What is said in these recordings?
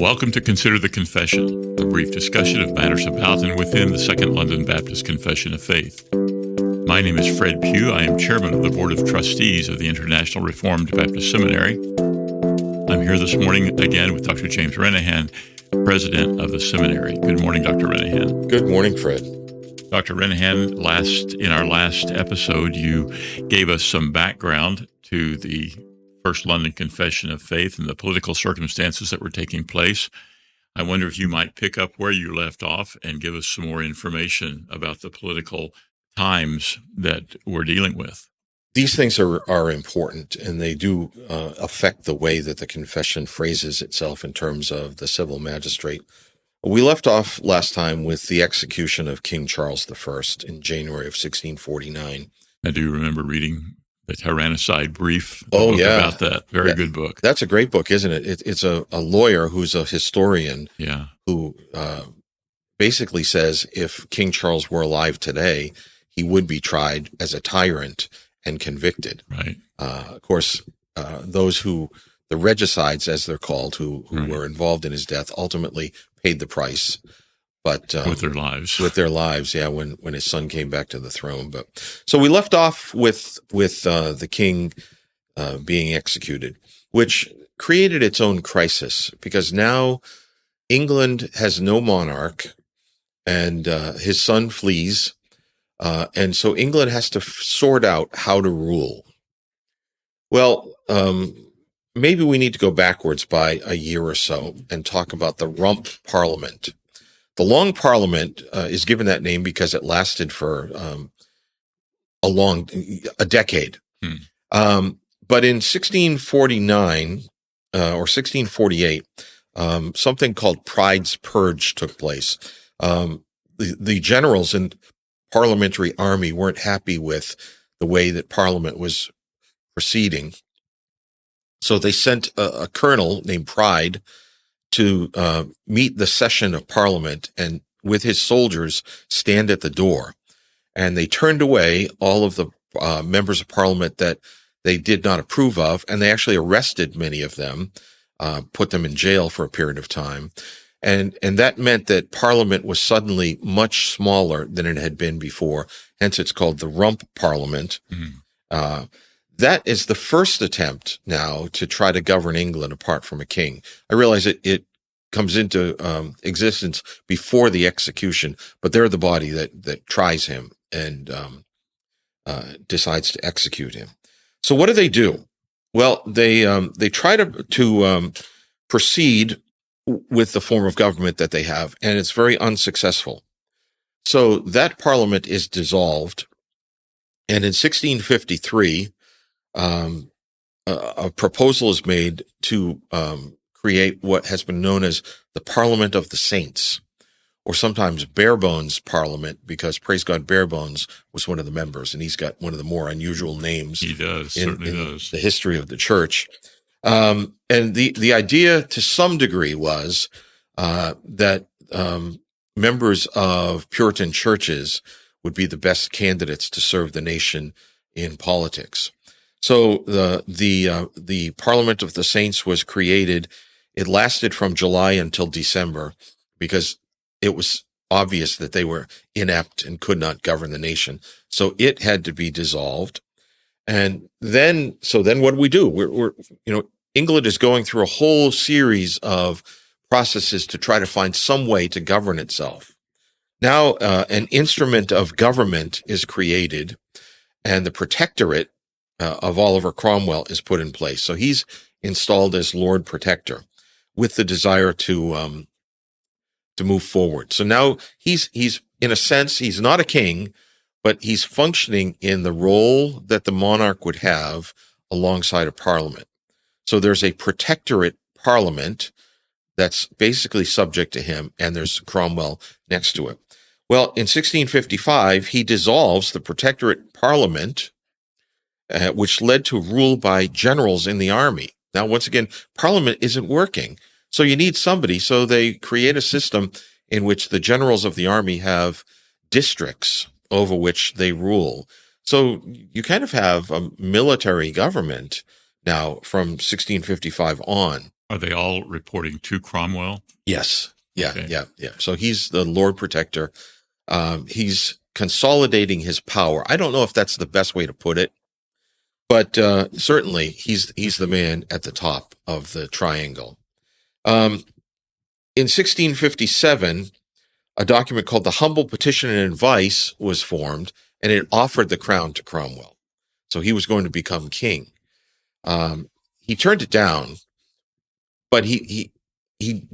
Welcome to Consider the Confession, a brief discussion of matters about and within the Second London Baptist Confession of Faith. My name is Fred Pugh. I am chairman of the Board of Trustees of the International Reformed Baptist Seminary. I'm here this morning again with Dr. James Renihan, president of the seminary. Good morning, Dr. Renihan. Good morning, Fred. Dr. Renihan, in our last episode, you gave us some background to the First London Confession of Faith and the political circumstances that were taking place. I wonder if you might pick up where you left off and give us some more information about the political times that we're dealing with. These things are important, and they do affect the way that the confession phrases itself in terms of the civil magistrate. We left off last time with the execution of King Charles I in January of 1649. I do remember reading the Tyrannicide Brief about that. Very good book. That's a great book, isn't it? It's a lawyer who's a historian who basically says if King Charles were alive today, he would be tried as a tyrant and convicted. Right. Of course, the regicides, as they're called, who were involved in his death, ultimately paid the price. But with their lives, when his son came back to the throne. But so we left off with the king being executed, which created its own crisis because now England has no monarch, and his son flees, and so England has to sort out how to rule. Well, maybe we need to go backwards by a year or so and talk about the Rump Parliament. The Long Parliament is given that name because it lasted for a decade. But in 1649 or 1648, something called Pride's Purge took place. The generals in parliamentary army weren't happy with the way that Parliament was proceeding. So they sent a colonel named Pride to meet the session of Parliament and with his soldiers stand at the door. And they turned away all of the members of Parliament that they did not approve of, and they actually arrested many of them, put them in jail for a period of time. And that meant that Parliament was suddenly much smaller than it had been before. Hence, it's called the Rump Parliament. That is the first attempt now to try to govern England apart from a king. I realize it comes into existence before the execution, but they're the body that tries him and decides to execute him. So what do? Well, they try to proceed with the form of government that they have, and it's very unsuccessful. So that parliament is dissolved, and in 1653, a proposal is made to create what has been known as the Parliament of the Saints, or sometimes Barebones Parliament, because, praise God, Barebones was one of the members, and he's got one of the more unusual names. He does, certainly does. The history of the church. And the idea, to some degree, was that members of Puritan churches would be the best candidates to serve the nation in politics. So the Parliament of the Saints was created. It lasted from July until December because it was obvious that they were inept and could not govern the nation. So it had to be dissolved. And then what do? We're England is going through a whole series of processes to try to find some way to govern itself. Now, an instrument of government is created, and the Protectorate of Oliver Cromwell is put in place. So he's installed as Lord Protector with the desire to move forward. So now he's in a sense, he's not a king, but he's functioning in the role that the monarch would have alongside a parliament. So there's a Protectorate Parliament that's basically subject to him, and there's Cromwell next to it. Well, in 1655, he dissolves the Protectorate Parliament, which led to rule by generals in the army. Now, once again, Parliament isn't working, so you need somebody. So they create a system in which the generals of the army have districts over which they rule. So you kind of have a military government now from 1655 on. Are they all reporting to Cromwell? Yes. Yeah. Okay. Yeah. Yeah. So he's the Lord Protector. He's consolidating his power. I don't know if that's the best way to put it, but certainly he's the man at the top of the triangle. In 1657, a document called the Humble Petition and Advice was formed, and it offered the crown to Cromwell. So he was going to become king. He turned it down, but he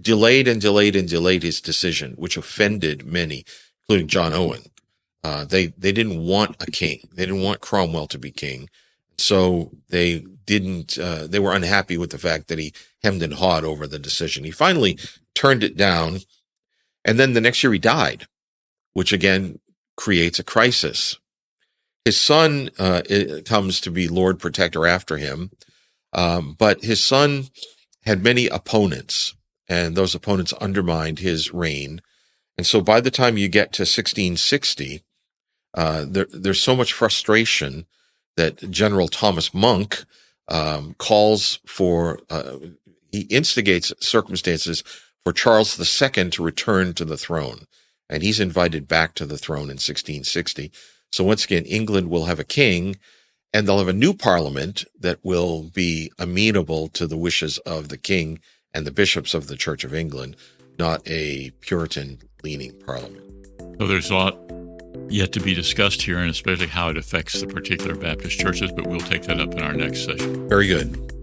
delayed and delayed and delayed his decision, which offended many, including John Owen. They didn't want a king. They didn't want Cromwell to be king. So they didn't, they were unhappy with the fact that he hemmed and hawed over the decision. He finally turned it down. And then the next year he died, which again creates a crisis. His son comes to be Lord Protector after him. But his son had many opponents, and those opponents undermined his reign. And so by the time you get to 1660, there's so much frustration that General Thomas Monk calls for, he instigates circumstances for Charles II to return to the throne. And he's invited back to the throne in 1660. So once again, England will have a king, and they'll have a new parliament that will be amenable to the wishes of the king and the bishops of the Church of England, not a Puritan-leaning parliament. So there's a lot yet to be discussed here, and especially how it affects the particular Baptist churches, but we'll take that up in our next session. Very good.